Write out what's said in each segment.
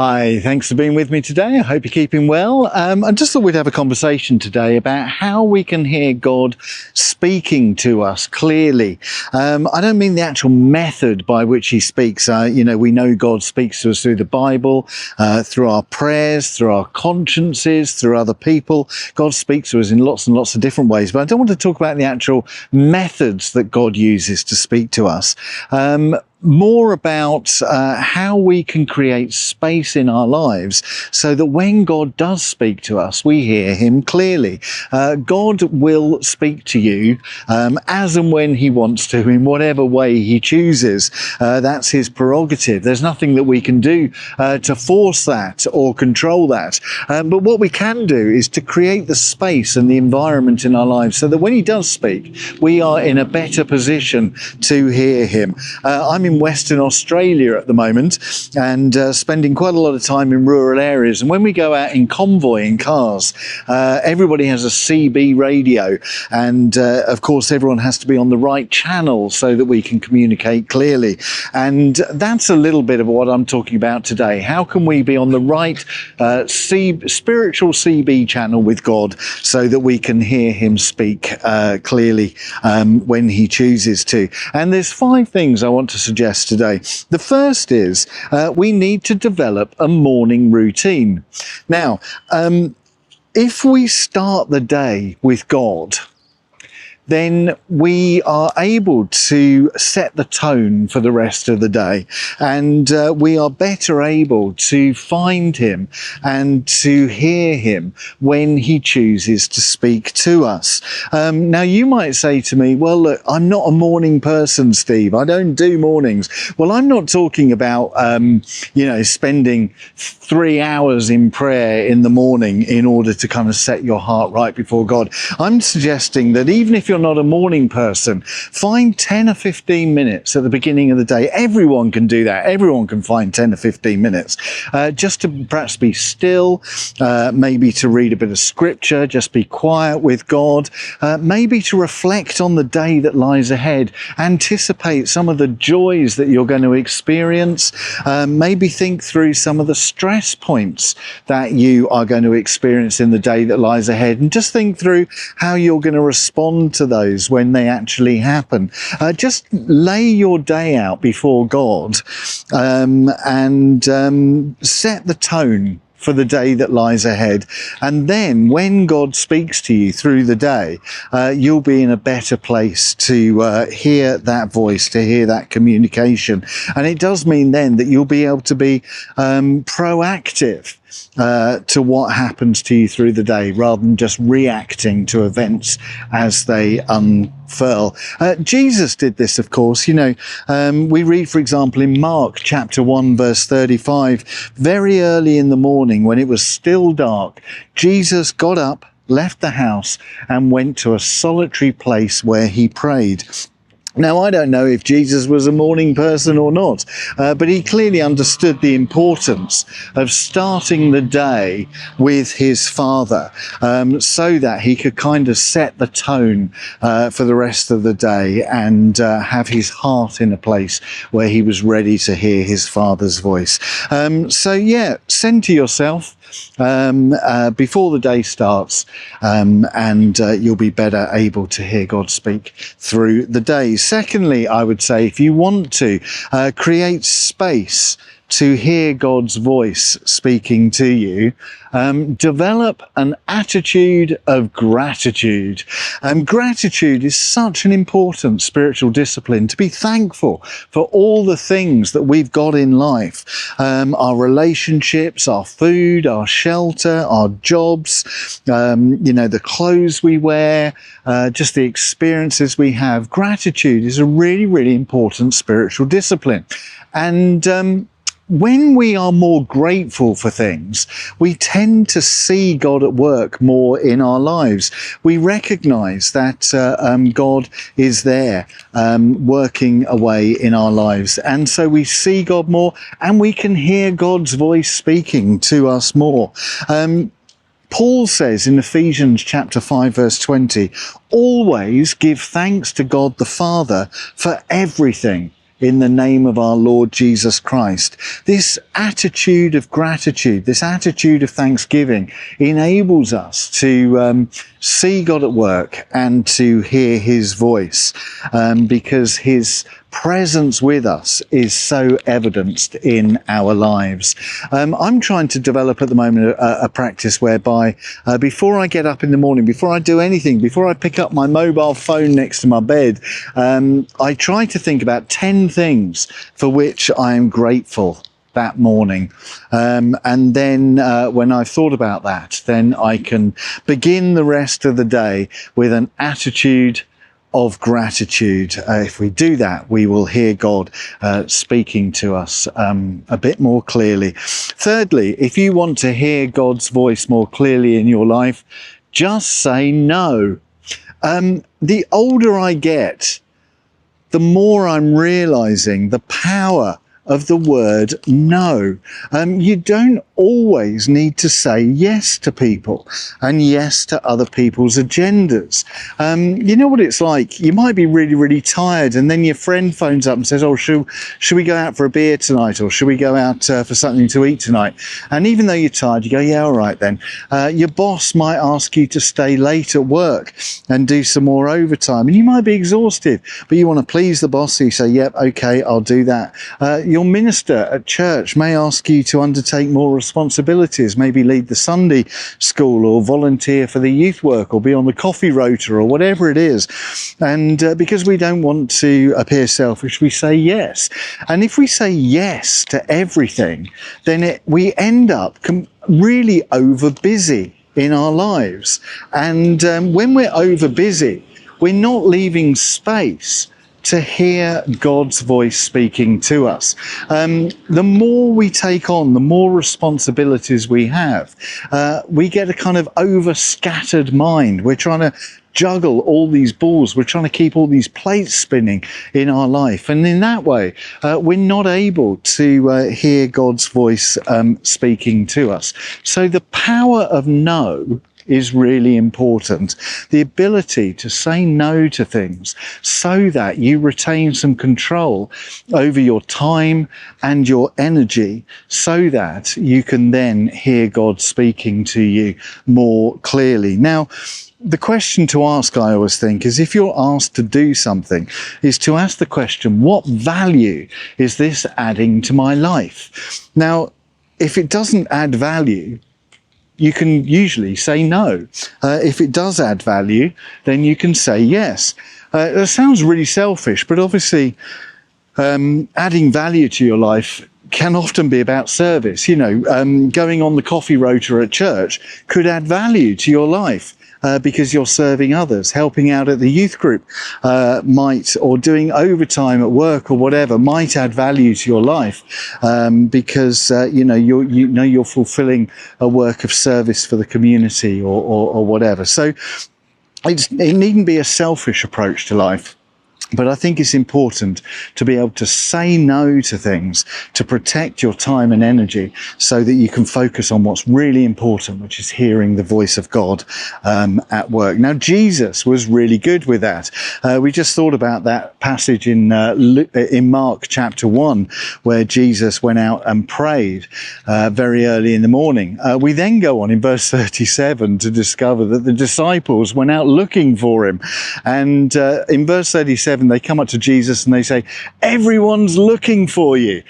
Hi, thanks for being with me today. I hope you're keeping well. I just thought we'd have a conversation today about how we can hear God speaking to us clearly. I don't mean the actual method by which he speaks. We know God speaks to us through the Bible, through our prayers, through our consciences, through other people. God speaks to us in lots and lots of different ways, but I don't want to talk about the actual methods that God uses to speak to us. More about how we can create space in our lives so that when God does speak to us, we hear him clearly. God will speak to you as and when he wants to, in whatever way he chooses. That's his prerogative. There's nothing that we can do to force that or control that. But what we can do is to create the space and the environment in our lives so that when he does speak, we are in a better position to hear him. I'm in Western Australia at the moment and spending quite a lot of time in rural areas, and when we go out in convoy in cars, everybody has a CB radio, and of course everyone has to be on the right channel so that we can communicate clearly. And that's a little bit of what I'm talking about today. How can we be on the right spiritual CB channel with God so that we can hear him speak clearly when he chooses to? And there's 5 things I want to suggest today. The first is we need to develop a morning routine. Now, if we start the day with God, then we are able to set the tone for the rest of the day, and we are better able to find him and to hear him when he chooses to speak to us. Now you might say to me, well, look, I'm not a morning person, Steve. I don't do mornings. Well, I'm not talking about, spending 3 hours in prayer in the morning in order to kind of set your heart right before God. I'm suggesting that even if you're not a morning person, find 10 or 15 minutes at the beginning of the day. Everyone can do that. Everyone can find 10 or 15 minutes just to perhaps be still, maybe to read a bit of scripture, just be quiet with God, maybe to reflect on the day that lies ahead, anticipate some of the joys that you're going to experience, maybe think through some of the stress points that you are going to experience in the day that lies ahead, and just think through how you're going to respond to those when they actually happen. Just lay your day out before God and set the tone for the day that lies ahead. And then when God speaks to you through the day, you'll be in a better place to hear that voice, to hear that communication. And it does mean then that you'll be able to be proactive to what happens to you through the day, rather than just reacting to events as they unfurl. Jesus did this, of course. We read, for example, in Mark chapter 1, verse 35, very early in the morning when it was still dark, Jesus got up, left the house, and went to a solitary place where he prayed. Now, I don't know if Jesus was a morning person or not, but he clearly understood the importance of starting the day with his Father, so that he could kind of set the tone for the rest of the day and have his heart in a place where he was ready to hear his Father's voice. Centre yourself before the day starts, and you'll be better able to hear God speak through the day. Secondly, I would say, if you want to create space to hear God's voice speaking to you, develop an attitude of gratitude. Gratitude is such an important spiritual discipline, to be thankful for all the things that we've got in life, our relationships, our food, our shelter, our jobs, the clothes we wear, just the experiences we have. Gratitude is a really, really important spiritual discipline. And when we are more grateful for things, we tend to see God at work more in our lives. We recognize that God is there working away in our lives. And so we see God more, and we can hear God's voice speaking to us more. Paul says in Ephesians chapter 5, verse 20, always give thanks to God the Father for everything in the name of our Lord Jesus Christ. This attitude of gratitude, this attitude of thanksgiving enables us to see God at work and to hear his voice, because his presence with us is so evidenced in our lives. I'm trying to develop at the moment a practice whereby before I get up in the morning, before I do anything, before I pick up my mobile phone next to my bed, I try to think about 10 things for which I am grateful that morning. And then when I've thought about that, then I can begin the rest of the day with an attitude of gratitude. If we do that, we will hear God speaking to us a bit more clearly. Thirdly, if you want to hear God's voice more clearly in your life, just say no. The older I get, the more I'm realizing the power of the word no. You don't always need to say yes to people and yes to other people's agendas. You know what it's like? You might be really, really tired, and then your friend phones up and says, oh, should we go out for a beer tonight, or should we go out for something to eat tonight? And even though you're tired, you go, yeah, all right then. Your boss might ask you to stay late at work and do some more overtime, and you might be exhausted, but you want to please the boss, so you say, yep, okay, I'll do that. Your minister at church may ask you to undertake more responsibilities, maybe lead the Sunday school or volunteer for the youth work or be on the coffee rota or whatever it is. And because we don't want to appear selfish, we say yes. And if we say yes to everything, then we end up really over busy in our lives. And when we're over busy, we're not leaving space to hear God's voice speaking to us. The more we take on, the more responsibilities we have. We get a kind of over-scattered mind. We're trying to juggle all these balls. We're trying to keep all these plates spinning in our life. And in that way, we're not able to hear God's voice speaking to us. So the power of no is really important. The ability to say no to things so that you retain some control over your time and your energy, so that you can then hear God speaking to you more clearly. Now, the question to ask, I always think, is if you're asked to do something, is to ask the question, what value is this adding to my life? Now, if it doesn't add value, you can usually say no. If it does add value, then you can say yes. That sounds really selfish, but obviously adding value to your life can often be about service. You know, going on the coffee rota at church could add value to your life. Because you're serving others, helping out at the youth group might, or doing overtime at work or whatever, might add value to your life because you know you're fulfilling a work of service for the community or whatever. So it needn't be a selfish approach to life. But I think it's important to be able to say no to things, to protect your time and energy so that you can focus on what's really important, which is hearing the voice of God at work. Now, Jesus was really good with that. We just thought about that passage in Mark chapter 1, where Jesus went out and prayed very early in the morning. We then go on in verse 37 to discover that the disciples went out looking for him. And in verse 37, they come up to Jesus and they say, everyone's looking for you.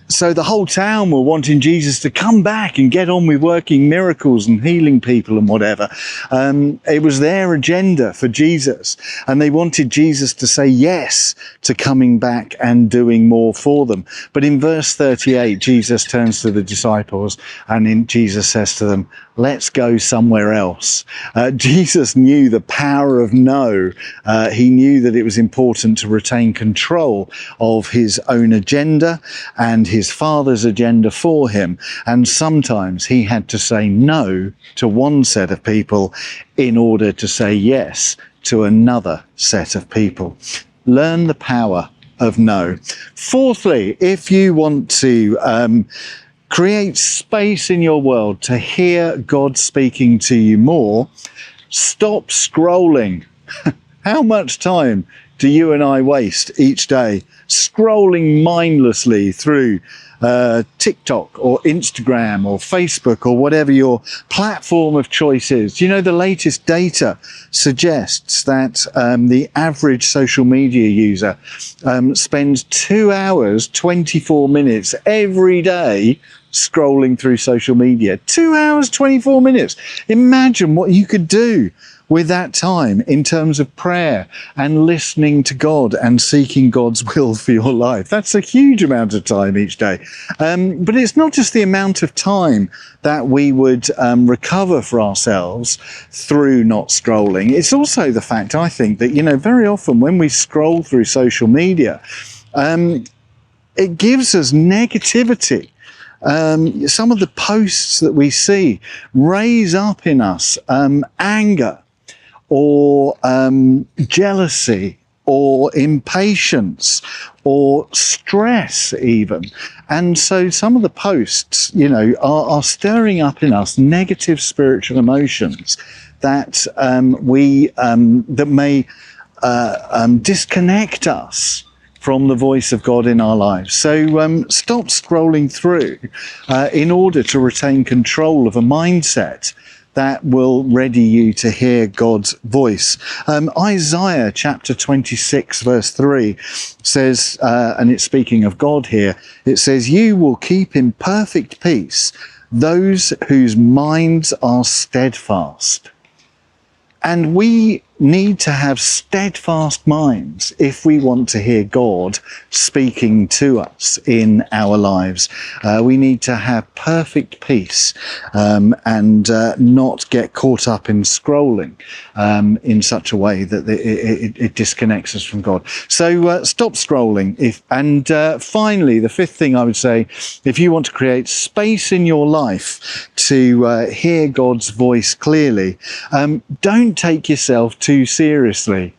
So the whole town were wanting Jesus to come back and get on with working miracles and healing people and whatever. It was their agenda for Jesus, and they wanted Jesus to say yes to coming back and doing more for them. But in verse 38, Jesus turns to the disciples and Jesus says to them, let's go somewhere else. Jesus knew the power of no. He knew that it was important to retain control of his own agenda and his Father's agenda for him. And sometimes he had to say no to one set of people in order to say yes to another set of people. Learn the power of no. Fourthly, if you want to create space in your world to hear God speaking to you more, stop scrolling. How much time do you and I waste each day scrolling mindlessly through TikTok or Instagram or Facebook or whatever your platform of choice is? You know, the latest data suggests that the average social media user spends 2 hours, 24 minutes every day scrolling through social media. 2 hours, 24 minutes. Imagine what you could do with that time in terms of prayer and listening to God and seeking God's will for your life. That's a huge amount of time each day. But it's not just the amount of time that we would recover for ourselves through not scrolling. It's also the fact, I think, that, you know, very often when we scroll through social media, it gives us negativity. Some of the posts that we see raise up in us anger, or jealousy, or impatience, or stress even. And so some of the posts, you know, are stirring up in us negative spiritual emotions that that may disconnect us from the voice of God in our lives. So stop scrolling through in order to retain control of a mindset that will ready you to hear God's voice. Isaiah chapter 26 verse 3 says, and it's speaking of God here, it says, "You will keep in perfect peace those whose minds are steadfast." And we need to have steadfast minds if we want to hear God speaking to us in our lives. We need to have perfect peace and not get caught up in scrolling in such a way that it disconnects us from God. So stop scrolling. And finally, the fifth thing I would say, if you want to create space in your life to hear God's voice clearly, don't take yourself too seriously.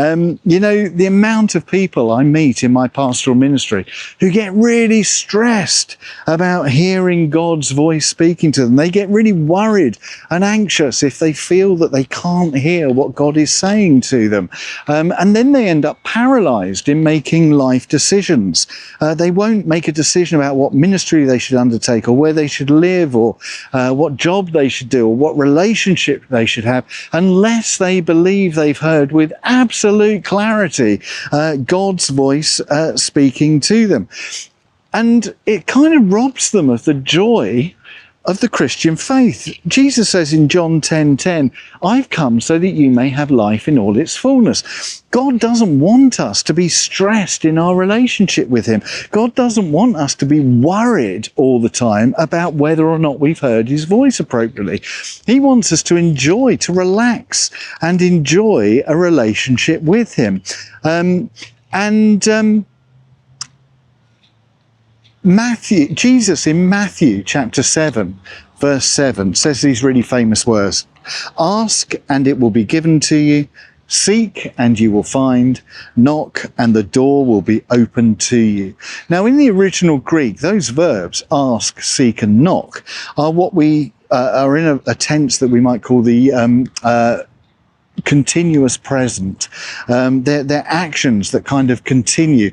You know, the amount of people I meet in my pastoral ministry who get really stressed about hearing God's voice speaking to them. They get really worried and anxious if they feel that they can't hear what God is saying to them. And then they end up paralyzed in making life decisions. They won't make a decision about what ministry they should undertake, or where they should live, or what job they should do, or what relationship they should have, unless they believe they've heard with absolute clarity God's voice speaking to them. And it kind of robs them of the joy of the Christian faith. Jesus says in John 10:10, "I've come so that you may have life in all its fullness." God doesn't want us to be stressed in our relationship with him. God doesn't want us to be worried all the time about whether or not we've heard his voice appropriately. He wants us to enjoy, to relax and enjoy a relationship with him. Jesus in Matthew chapter 7 verse 7 says these really famous words: "Ask and it will be given to you, seek and you will find, knock and the door will be opened to you." Now in the original Greek, those verbs ask, seek and knock are what we are in a tense that we might call the continuous present. They're actions that kind of continue.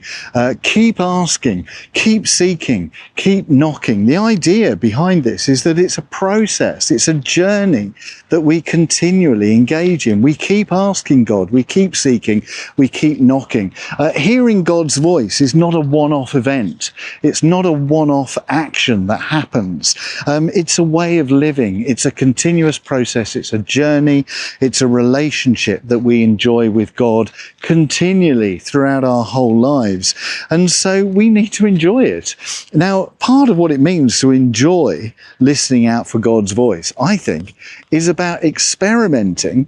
Keep asking, keep seeking, keep knocking. The idea behind this is that it's a process, it's a journey that we continually engage in. We keep asking God, we keep seeking, we keep knocking. Hearing God's voice is not a one-off event. It's not a one-off action that happens. It's a way of living. It's a continuous process. It's a journey. It's a relationship that we enjoy with God continually throughout our whole lives. And so we need to enjoy it. Now, part of what it means to enjoy listening out for God's voice, I think, is about experimenting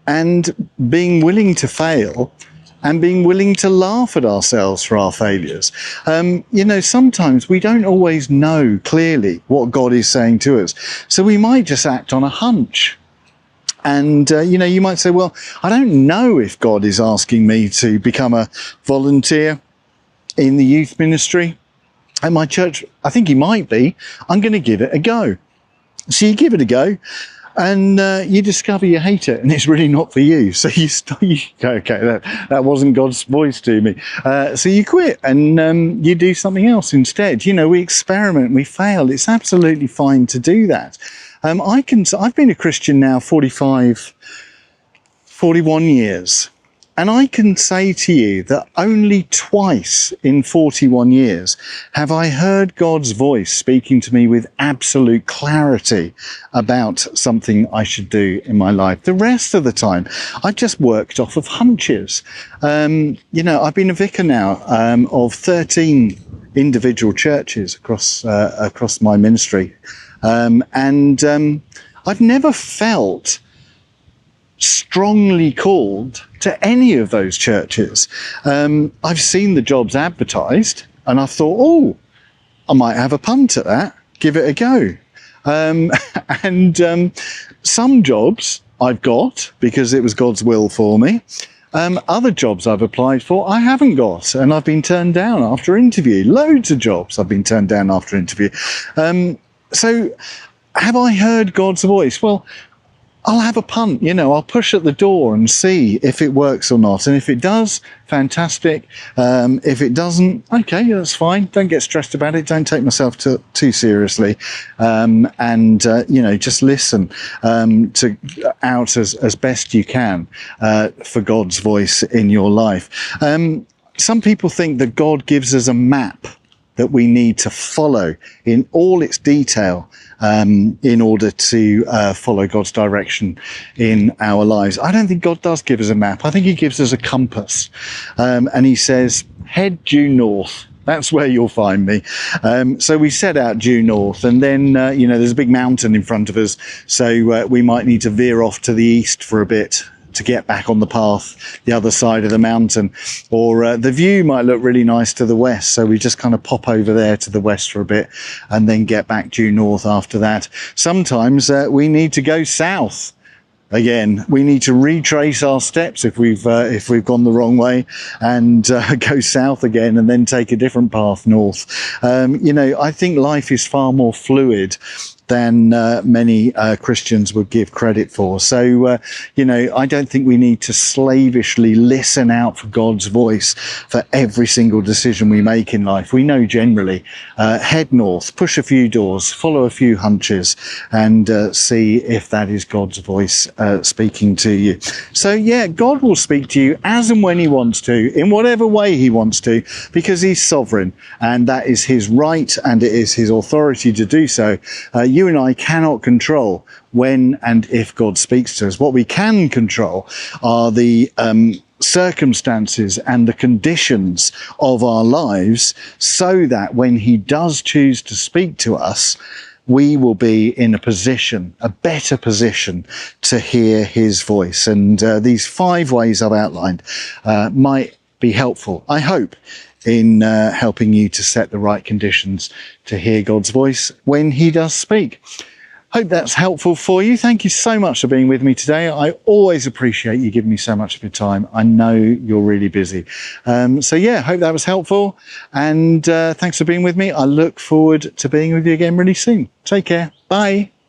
and being willing to fail and being willing to laugh at ourselves for our failures. You know, sometimes we don't always know clearly what God is saying to us. So we might just act on a hunch. And, you know, you might say, well, I don't know if God is asking me to become a volunteer in the youth ministry at my church. I think he might be. I'm going to give it a go. So you give it a go. and you discover you hate it and it's really not for you. So you go, okay, that wasn't God's voice to me. So you quit and you do something else instead. You know, we experiment, we fail. It's absolutely fine to do that. I've been a Christian now 41 years. And I can say to you that only twice in 41 years have I heard God's voice speaking to me with absolute clarity about something I should do in my life. The rest of the time, I've just worked off of hunches. You know, I've been a vicar now of 13 individual churches across my ministry. I've never felt strongly called to any of those churches. I've seen the jobs advertised and I thought, oh, I might have a punt at that, give it a go. Some jobs I've got because it was God's will for me. Other jobs I've applied for, I haven't got, and I've been turned down after interview. Loads of jobs I've been turned down after interview. So have I heard God's voice? Well, I'll have a punt, you know, I'll push at the door and see if it works or not. And if it does, fantastic. If it doesn't, okay, that's fine. Don't get stressed about it. Don't take myself too seriously. You know, just listen out as best you can for God's voice in your life. Some people think that God gives us a map that we need to follow in all its detail in order to follow God's direction in our lives. I don't think God does give us a map. I think he gives us a compass. And he says, head due north. That's where you'll find me. So we set out due north, and then, you know, there's a big mountain in front of us. So we might need to veer off to the east for a bit to get back on the path, the other side of the mountain. Or the view might look really nice to the west, so we just kind of pop over there to the west for a bit and then get back due north after that. Sometimes we need to go south. Again, we need to retrace our steps if we've gone the wrong way, and go south again and then take a different path north. You know, I think life is far more fluid than many Christians would give credit for. So, you know, I don't think we need to slavishly listen out for God's voice for every single decision we make in life. We know generally, head north, push a few doors, follow a few hunches, and see if that is God's voice speaking to you. So, yeah, God will speak to you as and when he wants to, in whatever way he wants to, because he's sovereign, and that is his right, and it is his authority to do so. You and I cannot control when and if God speaks to us. What we can control are the circumstances and the conditions of our lives, so that when he does choose to speak to us, we will be in a position, a better position, to hear his voice. And these 5 ways I've outlined might be helpful, I hope, in helping you to set the right conditions to hear God's voice when he does speak. Hope that's helpful for you. Thank you so much for being with me today. I always appreciate you giving me so much of your time. I know you're really busy. So yeah, hope that was helpful. And thanks for being with me. I look forward to being with you again really soon. Take care. Bye.